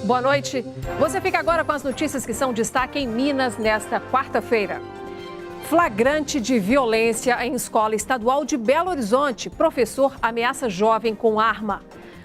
Boa noite. Você fica agora com as notícias que são destaque em Minas nesta quarta-feira. Flagrante de violência em escola estadual de Belo Horizonte. Professor ameaça jovem com arma.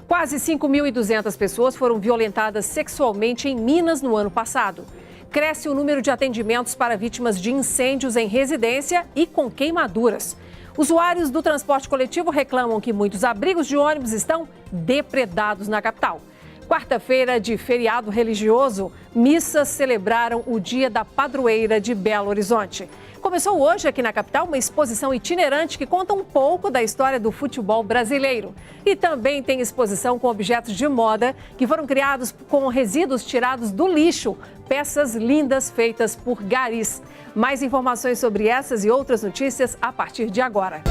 Quase 5.200 pessoas foram violentadas sexualmente em Minas no ano passado. Cresce o número de atendimentos para vítimas de incêndios em residência e com queimaduras. Usuários do transporte coletivo reclamam que muitos abrigos de ônibus estão depredados na capital. Quarta-feira de feriado religioso, missas celebraram o Dia da Padroeira de Belo Horizonte. Começou hoje aqui na capital uma exposição itinerante que conta um pouco da história do futebol brasileiro. E também tem exposição com objetos de moda que foram criados com resíduos tirados do lixo, peças lindas feitas por garis. Mais informações sobre essas e outras notícias a partir de agora.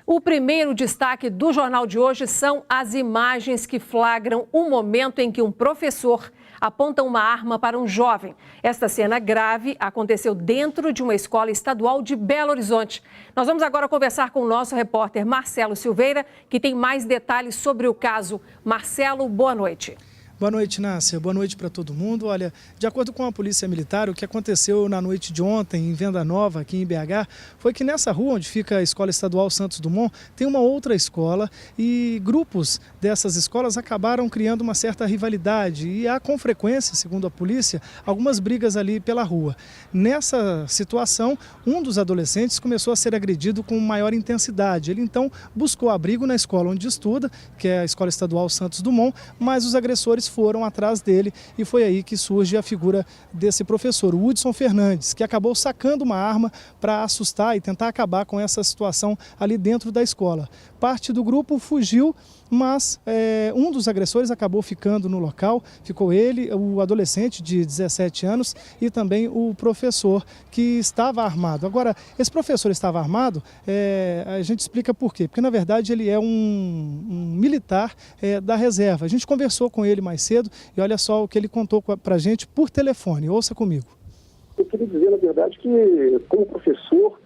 O primeiro destaque do jornal de hoje são as imagens que flagram o momento em que um professor aponta uma arma para um jovem. Esta cena grave aconteceu dentro de uma escola estadual de Belo Horizonte. Nós vamos agora conversar com o nosso repórter Marcelo Silveira, que tem mais detalhes sobre o caso. Marcelo, boa noite. Boa noite, Nácia. Boa noite para todo mundo. Olha, de acordo com a Polícia Militar, o que aconteceu na noite de ontem em Venda Nova, aqui em BH, foi que nessa rua onde fica a Escola Estadual Santos Dumont, tem uma outra escola e grupos dessas escolas acabaram criando uma certa rivalidade e há com frequência, segundo a polícia, algumas brigas ali pela rua. Nessa situação, um dos adolescentes começou a ser agredido com maior intensidade. Ele então buscou abrigo na escola onde estuda, que é a Escola Estadual Santos Dumont, mas os agressores foram atrás dele e foi aí que surge a figura desse professor, o Hudson Fernandes, que acabou sacando uma arma para assustar e tentar acabar com essa situação ali dentro da escola. Parte do grupo fugiu, mas um dos agressores acabou ficando no local, ficou ele, o adolescente de 17 anos e também o professor que estava armado. Agora, esse professor estava armado, a gente explica por quê, porque na verdade ele é um militar da reserva. A gente conversou com ele mais cedo e olha só o que ele contou para a gente por telefone. Ouça comigo. Eu queria dizer, na verdade, que como professor,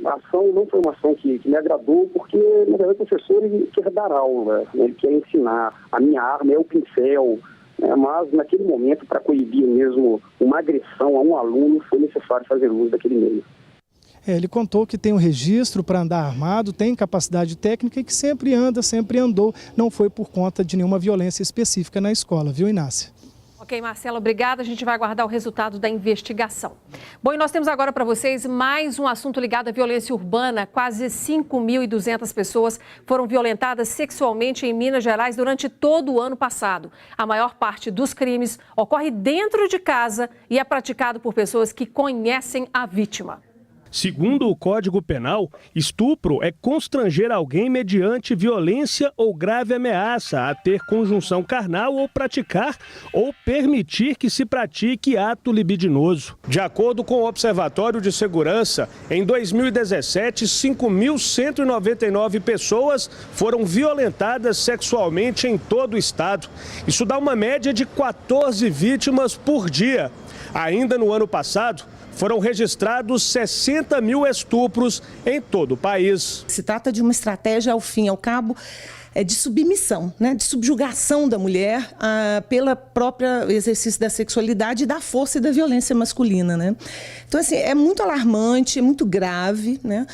a ação não foi uma ação que me agradou, porque, na verdade, o professor ele quer dar aula, né? Ele quer ensinar. A minha arma é o pincel, né? Mas, naquele momento, para coibir mesmo uma agressão a um aluno, foi necessário fazer uso daquele meio. Ele contou que tem um registro para andar armado, tem capacidade técnica e que sempre anda, sempre andou. Não foi por conta de nenhuma violência específica na escola, viu, Inácia? Ok, Marcelo, obrigada. A gente vai aguardar o resultado da investigação. Bom, e nós temos agora para vocês mais um assunto ligado à violência urbana. Quase 5.200 pessoas foram violentadas sexualmente em Minas Gerais durante todo o ano passado. A maior parte dos crimes ocorre dentro de casa e é praticado por pessoas que conhecem a vítima. Segundo o Código Penal, estupro é constranger alguém mediante violência ou grave ameaça a ter conjunção carnal ou praticar ou permitir que se pratique ato libidinoso. De acordo com o Observatório de Segurança, em 2017, 5.199 pessoas foram violentadas sexualmente em todo o estado. Isso dá uma média de 14 vítimas por dia. Ainda no ano passado, foram registrados 60 mil estupros em todo o país. Se trata de uma estratégia, ao fim e ao cabo, de submissão, né? De subjugação da mulher pela própria exercício da sexualidade, da força e da violência masculina, né? Então, assim, é muito alarmante, é muito grave, né?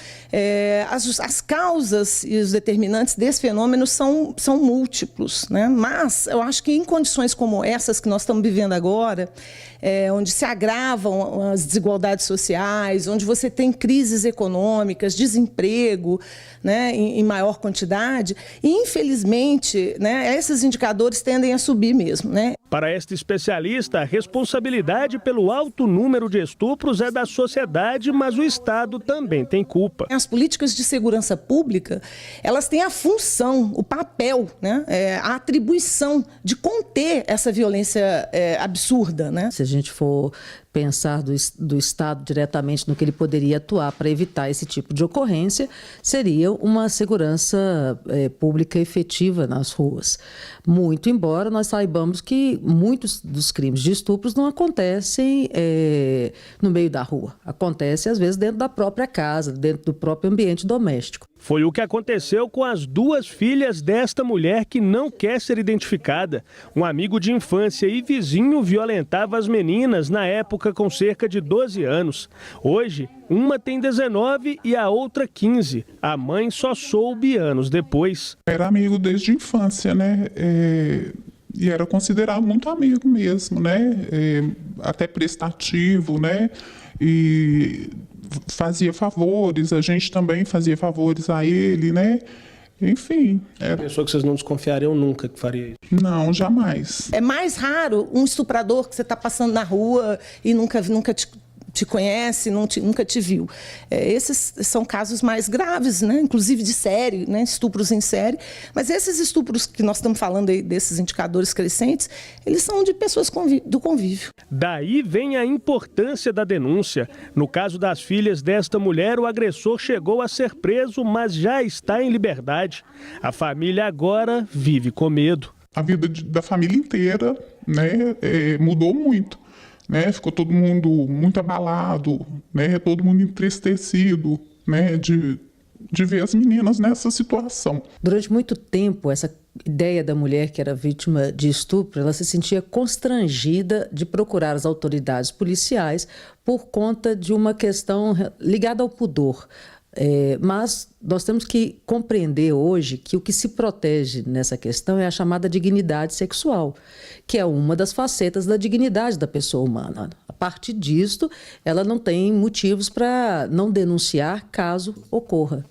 As causas e os determinantes desse fenômeno são múltiplos, né? Mas eu acho que em condições como essas que nós estamos vivendo agora, onde se agravam as desigualdades sociais, onde você tem crises econômicas, desemprego, né, em maior quantidade, e infelizmente, né, esses indicadores tendem a subir mesmo, né? Para esta especialista, a responsabilidade pelo alto número de estupros é da sociedade, mas o Estado também tem culpa. As políticas de segurança pública, elas têm a função, o papel, né, a atribuição de conter essa violência absurda, né? Se a gente for pensar do Estado diretamente no que ele poderia atuar para evitar esse tipo de ocorrência, seria uma segurança pública efetiva nas ruas. Muito embora nós saibamos que muitos dos crimes de estupros não acontecem no meio da rua. Acontece, às vezes, dentro da própria casa, dentro do próprio ambiente doméstico. Foi o que aconteceu com as 2 filhas desta mulher que não quer ser identificada. Um amigo de infância e vizinho violentava as meninas na época com cerca de 12 anos. Hoje, uma tem 19 e a outra 15. A mãe só soube anos depois. Era amigo desde a infância, né? E era considerado muito amigo mesmo, né? Até prestativo, né? E fazia favores, a gente também fazia favores a ele, né? Enfim. Pessoa que vocês não desconfiariam nunca que faria isso? Não, jamais. É mais raro um estuprador que você está passando na rua e nunca te conhece, nunca te viu. Esses são casos mais graves, né? Inclusive de série, né? Estupros em série. Mas esses estupros que nós estamos falando aí, desses indicadores crescentes, eles são de pessoas do convívio. Daí vem a importância da denúncia. No caso das filhas desta mulher, o agressor chegou a ser preso, mas já está em liberdade. A família agora vive com medo. A vida da família inteira, né, mudou muito. Né, ficou todo mundo muito abalado, né, todo mundo entristecido, né, de ver as meninas nessa situação. Durante muito tempo, essa ideia da mulher que era vítima de estupro, ela se sentia constrangida de procurar as autoridades policiais por conta de uma questão ligada ao pudor. Mas nós temos que compreender hoje que o que se protege nessa questão é a chamada dignidade sexual, que é uma das facetas da dignidade da pessoa humana. A partir disto, ela não tem motivos para não denunciar caso ocorra.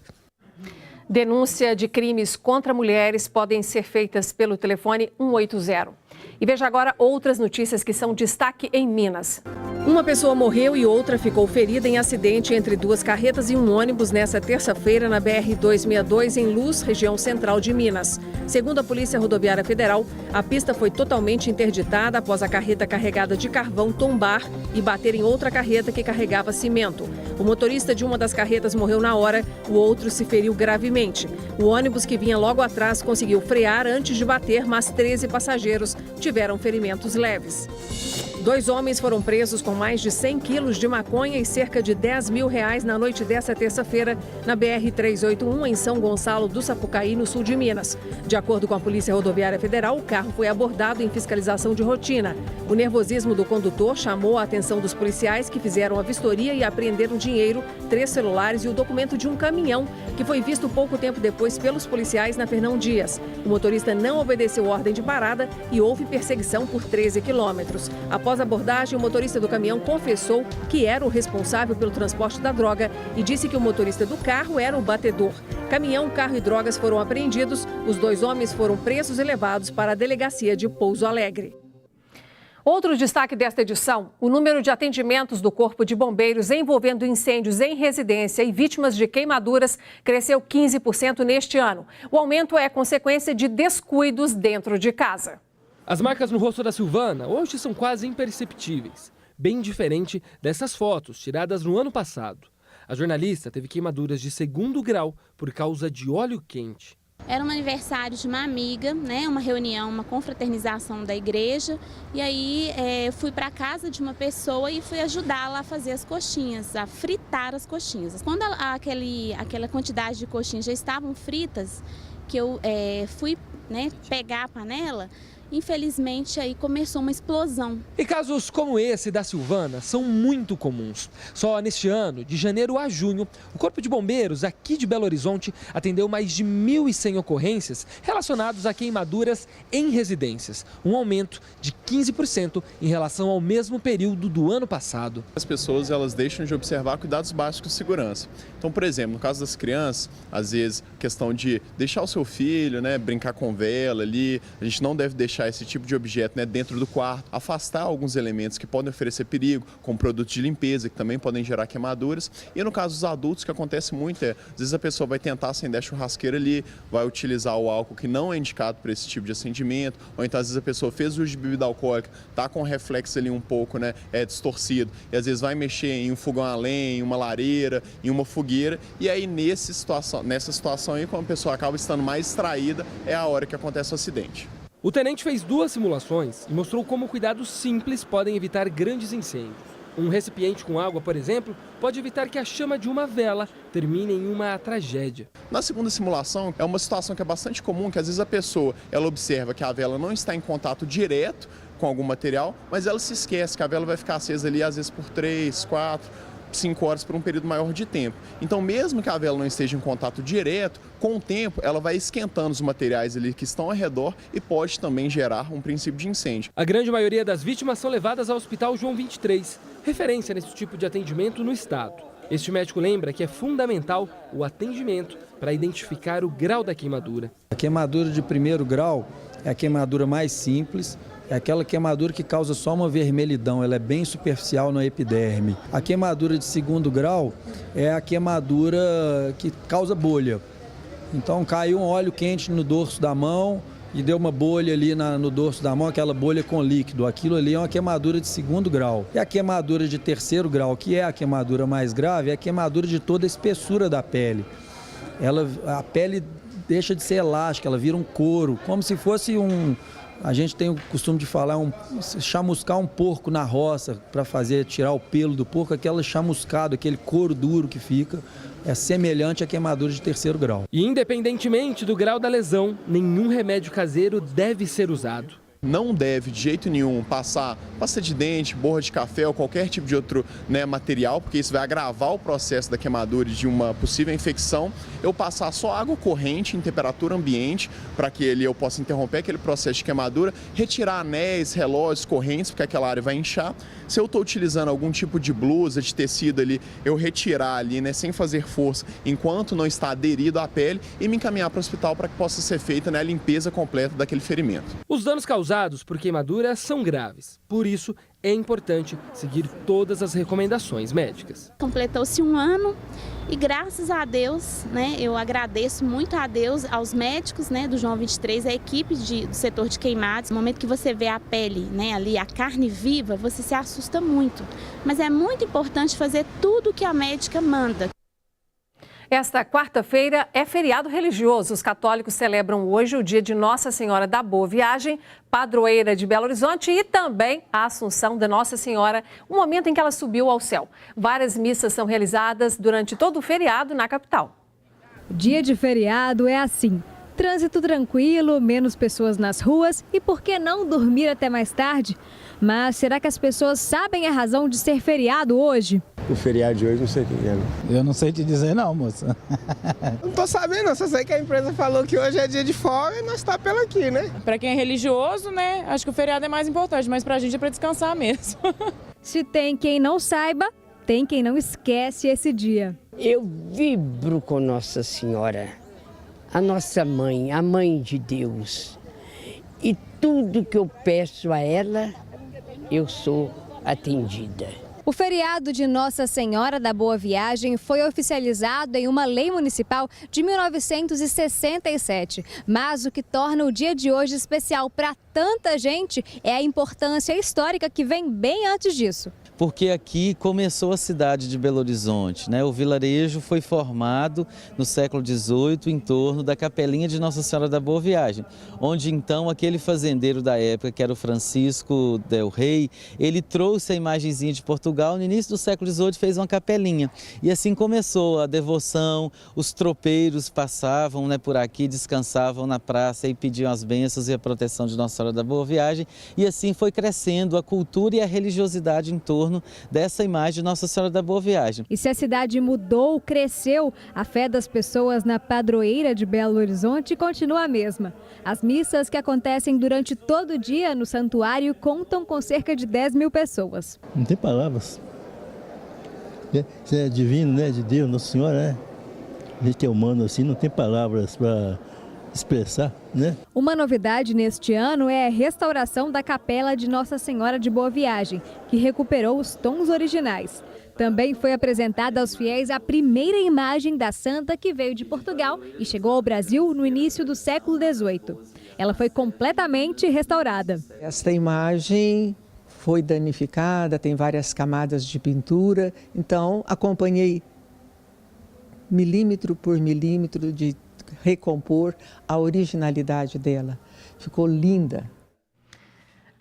Denúncia de crimes contra mulheres podem ser feitas pelo telefone 180. E veja agora outras notícias que são destaque em Minas. Uma pessoa morreu e outra ficou ferida em acidente entre 2 carretas e um ônibus nesta terça-feira na BR-262 em Luz, região central de Minas. Segundo a Polícia Rodoviária Federal, a pista foi totalmente interditada após a carreta carregada de carvão tombar e bater em outra carreta que carregava cimento. O motorista de uma das carretas morreu na hora, o outro se feriu gravemente. O ônibus que vinha logo atrás conseguiu frear antes de bater, mas 13 passageiros tiveram ferimentos leves. 2 homens foram presos com mais de 100 quilos de maconha e cerca de R$10 mil na noite desta terça-feira na BR-381 em São Gonçalo do Sapucaí, no sul de Minas. De acordo com a Polícia Rodoviária Federal, o carro foi abordado em fiscalização de rotina. O nervosismo do condutor chamou a atenção dos policiais que fizeram a vistoria e apreenderam dinheiro, 3 celulares e o documento de um caminhão que foi visto pouco tempo depois pelos policiais na Fernão Dias. O motorista não obedeceu ordem de parada e houve perseguição por 13 quilômetros. Após a abordagem, o motorista do caminhão confessou que era o responsável pelo transporte da droga e disse que o motorista do carro era o batedor. Caminhão, carro e drogas foram apreendidos. Os 2 homens foram presos e levados para a delegacia de Pouso Alegre. Outro destaque desta edição, o número de atendimentos do Corpo de Bombeiros envolvendo incêndios em residência e vítimas de queimaduras cresceu 15% neste ano. O aumento é consequência de descuidos dentro de casa. As marcas no rosto da Silvana hoje são quase imperceptíveis, bem diferente dessas fotos tiradas no ano passado. A jornalista teve queimaduras de 2º grau por causa de óleo quente. Era um aniversário de uma amiga, né, uma reunião, uma confraternização da igreja. E aí fui para a casa de uma pessoa e fui ajudá-la a fazer as coxinhas, a fritar as coxinhas. Quando aquela quantidade de coxinhas já estavam fritas, que eu fui pegar a panela, infelizmente aí começou uma explosão. E casos como esse da Silvana são muito comuns. Só neste ano, de janeiro a junho, o Corpo de Bombeiros aqui de Belo Horizonte atendeu mais de 1.100 ocorrências relacionadas a queimaduras em residências, um aumento de 15% em relação ao mesmo período do ano passado. As pessoas elas deixam de observar cuidados básicos de segurança. Então, por exemplo, no caso das crianças, às vezes questão de deixar o seu filho, brincar com vela ali, a gente não deve deixar deixar esse tipo de objeto, né, dentro do quarto, afastar alguns elementos que podem oferecer perigo, como produtos de limpeza, que também podem gerar queimaduras. E no caso dos adultos, o que acontece muito às vezes a pessoa vai tentar acender a churrasqueira ali, vai utilizar o álcool que não é indicado para esse tipo de acendimento, ou então às vezes a pessoa fez uso de bebida alcoólica, tá com o reflexo ali um pouco, né, distorcido, e às vezes vai mexer em um fogão a lenha, em uma lareira, em uma fogueira, e aí nessa situação aí, quando a pessoa acaba estando mais distraída, é a hora que acontece o acidente. O tenente fez 2 simulações e mostrou como cuidados simples podem evitar grandes incêndios. Um recipiente com água, por exemplo, pode evitar que a chama de uma vela termine em uma tragédia. Na segunda simulação, é uma situação que é bastante comum, que às vezes a pessoa ela observa que a vela não está em contato direto com algum material, mas ela se esquece que a vela vai ficar acesa ali às vezes por 3, 4, 5 horas por um período maior de tempo. Então, mesmo que a vela não esteja em contato direto, com o tempo ela vai esquentando os materiais ali que estão ao redor e pode também gerar um princípio de incêndio. A grande maioria das vítimas são levadas ao Hospital João 23, referência nesse tipo de atendimento no estado. Este médico lembra que é fundamental o atendimento para identificar o grau da queimadura. A queimadura de primeiro grau é a queimadura mais simples, é aquela queimadura que causa só uma vermelhidão, ela é bem superficial na epiderme. A queimadura de segundo grau é a queimadura que causa bolha. Então caiu um óleo quente no dorso da mão e deu uma bolha ali no dorso da mão, aquela bolha com líquido. Aquilo ali é uma queimadura de segundo grau. E a queimadura de terceiro grau, que é a queimadura mais grave, é a queimadura de toda a espessura da pele. A pele deixa de ser elástica, ela vira um couro, como se fosse a gente tem o costume de falar, chamuscar um porco na roça para tirar o pelo do porco, aquele chamuscado, aquele couro duro que fica, é semelhante à queimadura de terceiro grau. E independentemente do grau da lesão, nenhum remédio caseiro deve ser usado. Não deve, de jeito nenhum, passar pasta de dente, borra de café ou qualquer tipo de outro, né, material, porque isso vai agravar o processo da queimadura e de uma possível infecção. Eu passar só água corrente em temperatura ambiente, para que eu possa interromper aquele processo de queimadura, retirar anéis, relógios, correntes, porque aquela área vai inchar. Se eu estou utilizando algum tipo de blusa, de tecido ali, eu retirar ali, né, sem fazer força, enquanto não está aderido à pele, e me encaminhar para o hospital para que possa ser feita, né, a limpeza completa daquele ferimento. Os danos causados por queimadura são graves. Por isso, é importante seguir todas as recomendações médicas. Completou-se 1 ano e graças a Deus, né, eu agradeço muito a Deus, aos médicos, né, do João 23, a equipe do setor de queimados. No momento que você vê a pele, né, ali, a carne viva, você se assusta muito. Mas é muito importante fazer tudo o que a médica manda. Esta quarta-feira é feriado religioso. Os católicos celebram hoje o dia de Nossa Senhora da Boa Viagem, padroeira de Belo Horizonte, e também a Assunção da Nossa Senhora, o momento em que ela subiu ao céu. Várias missas são realizadas durante todo o feriado na capital. Dia de feriado é assim. Trânsito tranquilo, menos pessoas nas ruas e por que não dormir até mais tarde? Mas será que as pessoas sabem a razão de ser feriado hoje? O feriado de hoje não sei o que é. Eu não sei te dizer não, moça. Não tô sabendo, só sei que a empresa falou que hoje é dia de folga e nós está pelo aqui, né? Para quem é religioso, né, acho que o feriado é mais importante, mas pra gente é para descansar mesmo. Se tem quem não saiba, tem quem não esquece esse dia. Eu vibro com Nossa Senhora, a nossa mãe, a mãe de Deus. E tudo que eu peço a ela, eu sou atendida. O feriado de Nossa Senhora da Boa Viagem foi oficializado em uma lei municipal de 1967. Mas o que torna o dia de hoje especial para tanta gente é a importância histórica que vem bem antes disso. Porque aqui começou a cidade de Belo Horizonte, né? O vilarejo foi formado no século XVIII em torno da capelinha de Nossa Senhora da Boa Viagem, onde então aquele fazendeiro da época, que era o Francisco Del Rey, ele trouxe a imagenzinha de Portugal, no início do século XVIII fez uma capelinha. E assim começou a devoção, os tropeiros passavam, né, por aqui, descansavam na praça e pediam as bênçãos e a proteção de Nossa Senhora da Boa Viagem. E assim foi crescendo a cultura e a religiosidade em torno dessa imagem de Nossa Senhora da Boa Viagem. E se a cidade mudou, cresceu, a fé das pessoas na padroeira de Belo Horizonte continua a mesma. As missas que acontecem durante todo o dia no santuário contam com cerca de 10 mil pessoas. Não tem palavras. Isso é divino, né? De Deus, Nossa Senhora, né? A gente é humano assim, não tem palavras para expressar, né? Uma novidade neste ano é a restauração da Capela de Nossa Senhora de Boa Viagem, que recuperou os tons originais. Também foi apresentada aos fiéis a primeira imagem da santa que veio de Portugal e chegou ao Brasil no início do século XVIII. Ela foi completamente restaurada. Esta imagem foi danificada, tem várias camadas de pintura, então acompanhei milímetro por milímetro de recompor a originalidade dela. Ficou linda.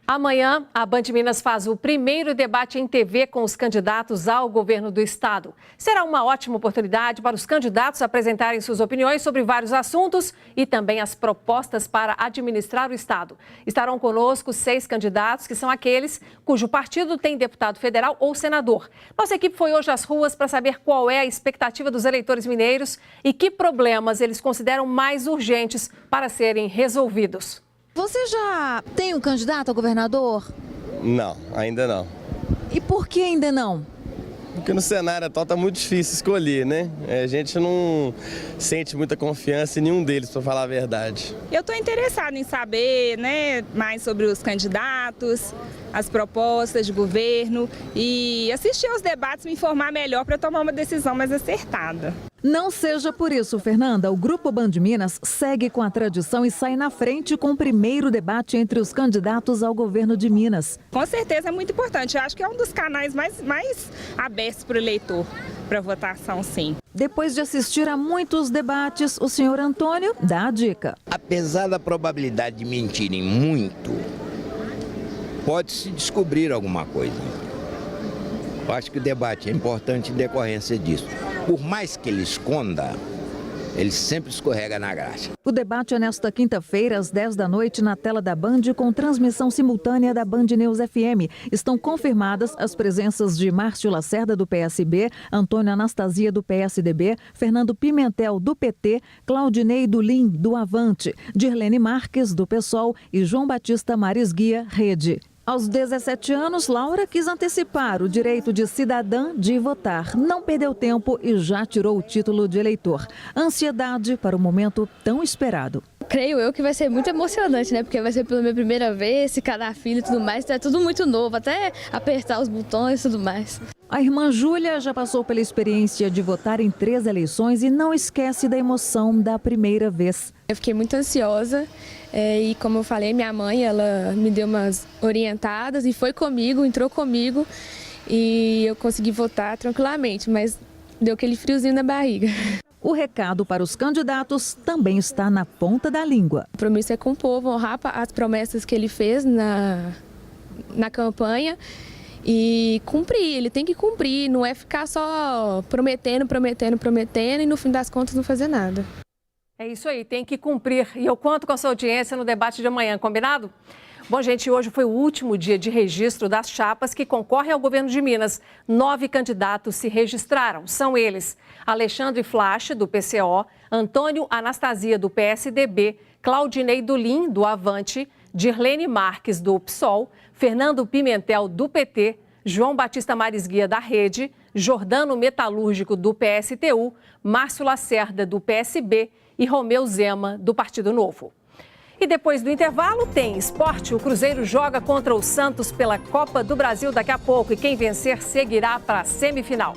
Amanhã, a Band Minas faz o primeiro debate em TV com os candidatos ao governo do estado. Será uma ótima oportunidade para os candidatos apresentarem suas opiniões sobre vários assuntos e também as propostas para administrar o estado. Estarão conosco 6 candidatos, que são aqueles cujo partido tem deputado federal ou senador. Nossa equipe foi hoje às ruas para saber qual é a expectativa dos eleitores mineiros e que problemas eles consideram mais urgentes para serem resolvidos. Você já tem um candidato a governador? Não, ainda não. E por que ainda não? Porque no cenário atual tá muito difícil escolher, né? A gente não sente muita confiança em nenhum deles, para falar a verdade. Eu estou interessada em saber, né, mais sobre os candidatos, as propostas de governo e assistir aos debates, me informar melhor para tomar uma decisão mais acertada. Não seja por isso, Fernanda. O Grupo Band Minas segue com a tradição e sai na frente com o primeiro debate entre os candidatos ao governo de Minas. Com certeza é muito importante. Eu acho que é um dos canais mais abertos para o eleitor, para votação, sim. Depois de assistir a muitos debates, o senhor Antônio dá a dica. Apesar da probabilidade de mentirem muito, pode-se descobrir alguma coisa. Eu acho que o debate é importante em decorrência disso. Por mais que ele esconda, ele sempre escorrega na graxa. O debate é nesta quinta-feira, às 10 da noite, na tela da Band, com transmissão simultânea da Band News FM. Estão confirmadas as presenças de Márcio Lacerda, do PSB, Antônio Anastasia, do PSDB, Fernando Pimentel, do PT, Claudinei Dulim, do Avante, Dirlene Marques, do PSOL e João Batista Maris Guia, Rede. Aos 17 anos, Laura quis antecipar o direito de cidadã de votar. Não perdeu tempo e já tirou o título de eleitor. Ansiedade para o momento tão esperado. Creio eu que vai ser muito emocionante, né? Porque vai ser pela minha primeira vez, se cada filho e tudo mais. Então é tudo muito novo, até apertar os botões e tudo mais. A irmã Júlia já passou pela experiência de votar em 3 eleições e não esquece da emoção da primeira vez. Eu fiquei muito ansiosa e, como eu falei, minha mãe, ela me deu umas orientadas e foi comigo, entrou comigo e eu consegui votar tranquilamente, mas deu aquele friozinho na barriga. O recado para os candidatos também está na ponta da língua. O compromisso é com o povo, honrar as promessas que ele fez na campanha e cumprir. Ele tem que cumprir, não é ficar só prometendo e no fim das contas não fazer nada. É isso aí, tem que cumprir. E eu conto com a sua audiência no debate de amanhã, combinado? Bom, gente, hoje foi o último dia de registro das chapas que concorrem ao governo de Minas. 9 candidatos se registraram. São eles: Alexandre Flache, do PCO, Antônio Anastasia, do PSDB, Claudinei Dulim, do Avante, Dirlene Marques, do PSOL, Fernando Pimentel, do PT, João Batista Maris Guia, da Rede, Jordano Metalúrgico, do PSTU, Márcio Lacerda, do PSB e Romeu Zema, do Partido Novo. E depois do intervalo tem esporte. O Cruzeiro joga contra o Santos pela Copa do Brasil daqui a pouco e quem vencer seguirá para a semifinal.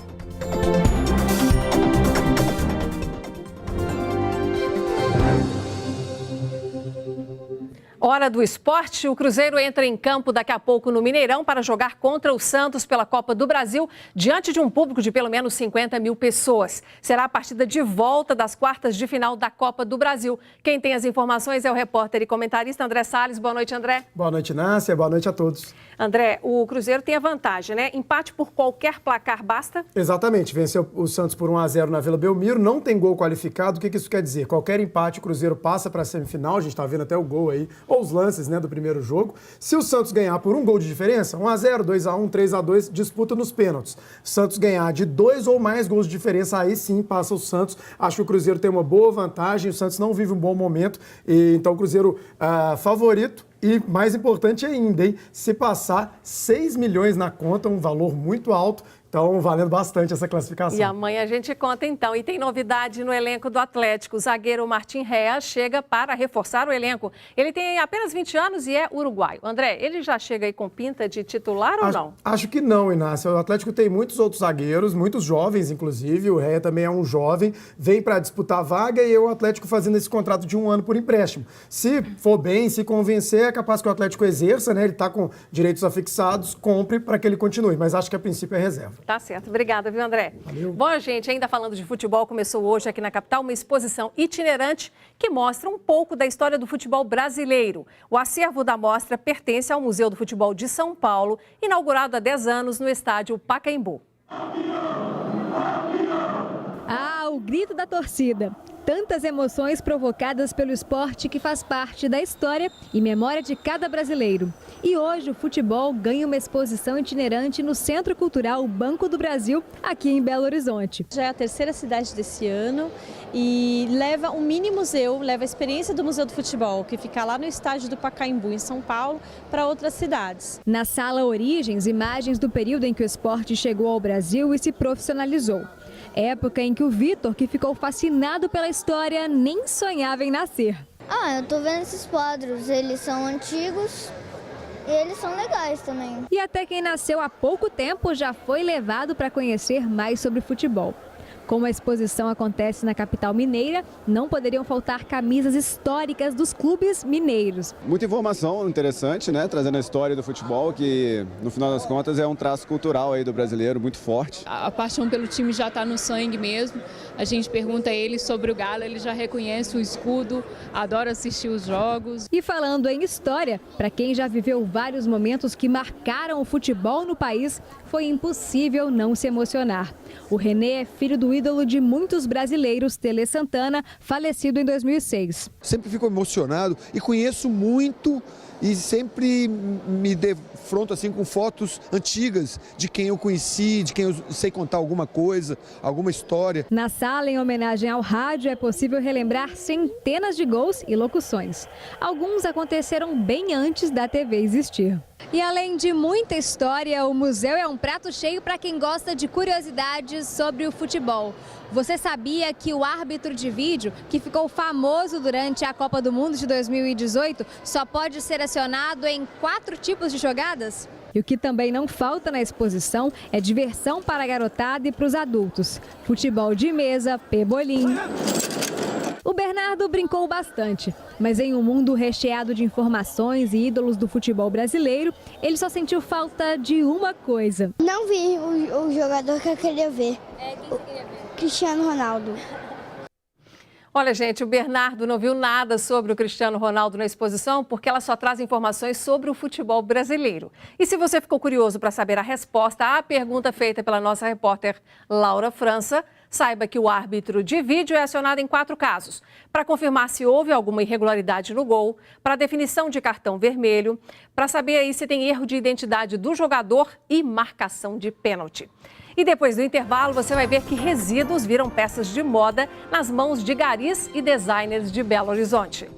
Hora do esporte, o Cruzeiro entra em campo daqui a pouco no Mineirão para jogar contra o Santos pela Copa do Brasil, diante de um público de pelo menos 50 mil pessoas. Será a partida de volta das quartas de final da Copa do Brasil. Quem tem as informações é o repórter e comentarista André Salles. Boa noite, André. Boa noite, Nácia. Boa noite a todos. André, o Cruzeiro tem a vantagem, né? Empate por qualquer placar basta? Exatamente. Venceu o Santos por 1-0 na Vila Belmiro, não tem gol qualificado. O que isso quer dizer? Qualquer empate, o Cruzeiro passa para a semifinal. A gente está vendo até o gol aí, ou os lances, né, do primeiro jogo. Se o Santos ganhar por 1 gol de diferença, 1-0, 2-1, 3-2, disputa nos pênaltis. Santos ganhar de 2 ou mais gols de diferença, aí sim passa o Santos. Acho que o Cruzeiro tem uma boa vantagem, o Santos não vive um bom momento, e então o Cruzeiro favorito. E mais importante ainda, hein? Se passar 6 milhões na conta, um valor muito alto, Então, valendo bastante essa classificação. E amanhã a gente conta então. E tem novidade no elenco do Atlético. O zagueiro Martim Rea chega para reforçar o elenco. Ele tem apenas 20 anos e é uruguaio. André, ele já chega aí com pinta de titular ou não? Acho que não, Inácio. O Atlético tem muitos outros zagueiros, muitos jovens, inclusive. O Rea também é um jovem, vem para disputar a vaga e o Atlético fazendo esse contrato de 1 ano por empréstimo. Se for bem, se convencer, é capaz que o Atlético exerça, né? Ele está com direitos afixados, compre para que ele continue. Mas acho que a princípio é reserva. Tá certo. Obrigada, viu, André? Valeu. Bom, gente, ainda falando de futebol, começou hoje aqui na capital uma exposição itinerante que mostra um pouco da história do futebol brasileiro. O acervo da mostra pertence ao Museu do Futebol de São Paulo, inaugurado há 10 anos no estádio Pacaembu. Ah, o grito da torcida. Tantas emoções provocadas pelo esporte que faz parte da história e memória de cada brasileiro. E hoje o futebol ganha uma exposição itinerante no Centro Cultural Banco do Brasil, aqui em Belo Horizonte. Já é a terceira cidade desse ano e leva um mini museu, leva a experiência do Museu do Futebol, que fica lá no estádio do Pacaembu, em São Paulo, para outras cidades. Na sala Origens, imagens do período em que o esporte chegou ao Brasil e se profissionalizou. Época em que o Vitor, que ficou fascinado pela história, nem sonhava em nascer. Eu tô vendo esses quadros, eles são antigos e eles são legais também. E até quem nasceu há pouco tempo já foi levado para conhecer mais sobre futebol. Como a exposição acontece na capital mineira, não poderiam faltar camisas históricas dos clubes mineiros. Muita informação interessante, né? Trazendo a história do futebol, que no final das contas é um traço cultural aí do brasileiro muito forte. A paixão pelo time já está no sangue mesmo. A gente pergunta a ele sobre o Galo, ele já reconhece o escudo, adora assistir os jogos. E falando em história, para quem já viveu vários momentos que marcaram o futebol no país, foi impossível não se emocionar. O René é filho do ídolo de muitos brasileiros, Tele Santana, falecido em 2006. Sempre fico emocionado e conheço muito e sempre me defronto assim com fotos antigas de quem eu conheci, de quem eu sei contar alguma coisa, alguma história. Na sala, em homenagem ao rádio, é possível relembrar centenas de gols e locuções. Alguns aconteceram bem antes da TV existir. E além de muita história, o museu é um prato cheio para quem gosta de curiosidades sobre o futebol. Você sabia que o árbitro de vídeo, que ficou famoso durante a Copa do Mundo de 2018, só pode ser acionado em 4 tipos de jogadas? E o que também não falta na exposição é diversão para a garotada e para os adultos. Futebol de mesa, pebolim. O Bernardo brincou bastante, mas em um mundo recheado de informações e ídolos do futebol brasileiro, ele só sentiu falta de uma coisa. Não vi o jogador que eu queria ver. Quem você queria ver? Cristiano Ronaldo. Olha, gente, o Bernardo não viu nada sobre o Cristiano Ronaldo na exposição porque ela só traz informações sobre o futebol brasileiro. E se você ficou curioso para saber a resposta à pergunta feita pela nossa repórter Laura França, saiba que o árbitro de vídeo é acionado em 4 casos: para confirmar se houve alguma irregularidade no gol, para definição de cartão vermelho, para saber aí se tem erro de identidade do jogador e marcação de pênalti. E depois do intervalo, você vai ver que resíduos viram peças de moda nas mãos de garis e designers de Belo Horizonte.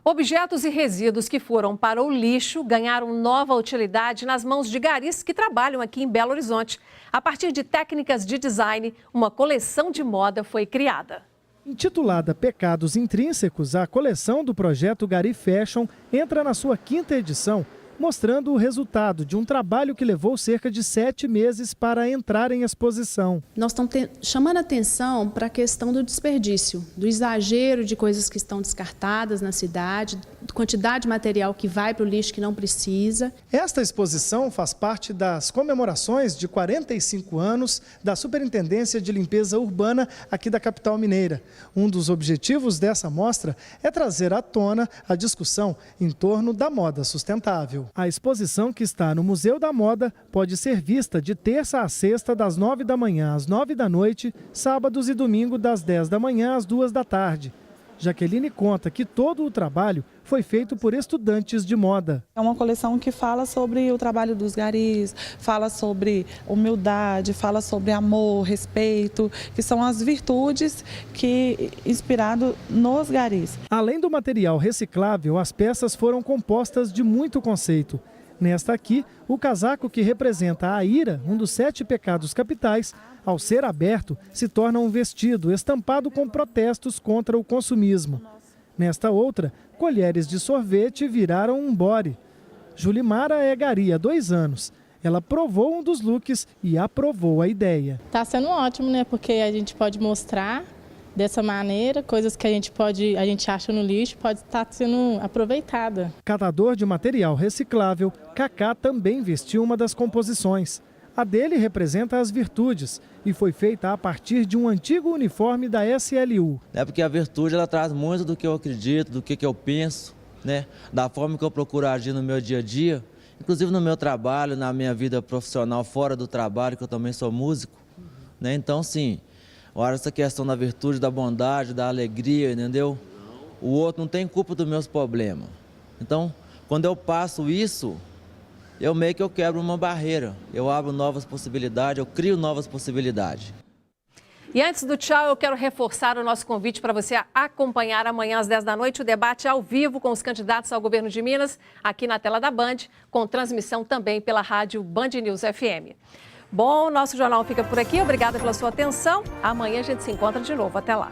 Objetos e resíduos que foram para o lixo ganharam nova utilidade nas mãos de garis que trabalham aqui em Belo Horizonte. A partir de técnicas de design, uma coleção de moda foi criada. Intitulada Pecados Intrínsecos, a coleção do projeto Gari Fashion entra na sua 5ª edição, mostrando o resultado de um trabalho que levou cerca de 7 meses para entrar em exposição. Nós estamos chamando a atenção para a questão do desperdício, do exagero de coisas que estão descartadas na cidade, quantidade de material que vai para o lixo que não precisa. Esta exposição faz parte das comemorações de 45 anos da Superintendência de Limpeza Urbana aqui da capital mineira. Um dos objetivos dessa mostra é trazer à tona a discussão em torno da moda sustentável. A exposição, que está no Museu da Moda, pode ser vista de terça a sexta, das 9 da manhã às 9 da noite, sábados e domingo, das 10 da manhã às 2 da tarde. Jaqueline conta que todo o trabalho foi feito por estudantes de moda. É uma coleção que fala sobre o trabalho dos garis, fala sobre humildade, fala sobre amor, respeito, que são as virtudes que inspirado nos garis. Além do material reciclável, as peças foram compostas de muito conceito. Nesta aqui, o casaco que representa a ira, um dos 7 pecados capitais, ao ser aberto, se torna um vestido estampado com protestos contra o consumismo. Nesta outra, colheres de sorvete viraram um body. Julimara é gari há 2 anos. Ela provou um dos looks e aprovou a ideia. Está sendo ótimo, né? Porque a gente pode mostrar dessa maneira, coisas que a gente acha no lixo, pode estar sendo aproveitada. Catador de material reciclável, Cacá também vestiu uma das composições. A dele representa as virtudes e foi feita a partir de um antigo uniforme da SLU. É porque a virtude ela traz muito do que eu acredito, do que eu penso, né? Da forma que eu procuro agir no meu dia a dia, inclusive no meu trabalho, na minha vida profissional fora do trabalho, que eu também sou músico, né? Então, sim, olha essa questão da virtude, da bondade, da alegria, entendeu? O outro não tem culpa dos meus problemas. Então, quando eu passo isso, eu meio que eu quebro uma barreira, eu abro novas possibilidades, eu crio novas possibilidades. E antes do tchau, eu quero reforçar o nosso convite para você acompanhar amanhã às 10 da noite o debate ao vivo com os candidatos ao governo de Minas, aqui na tela da Band, com transmissão também pela rádio Band News FM. Bom, nosso jornal fica por aqui. Obrigada pela sua atenção. Amanhã a gente se encontra de novo. Até lá.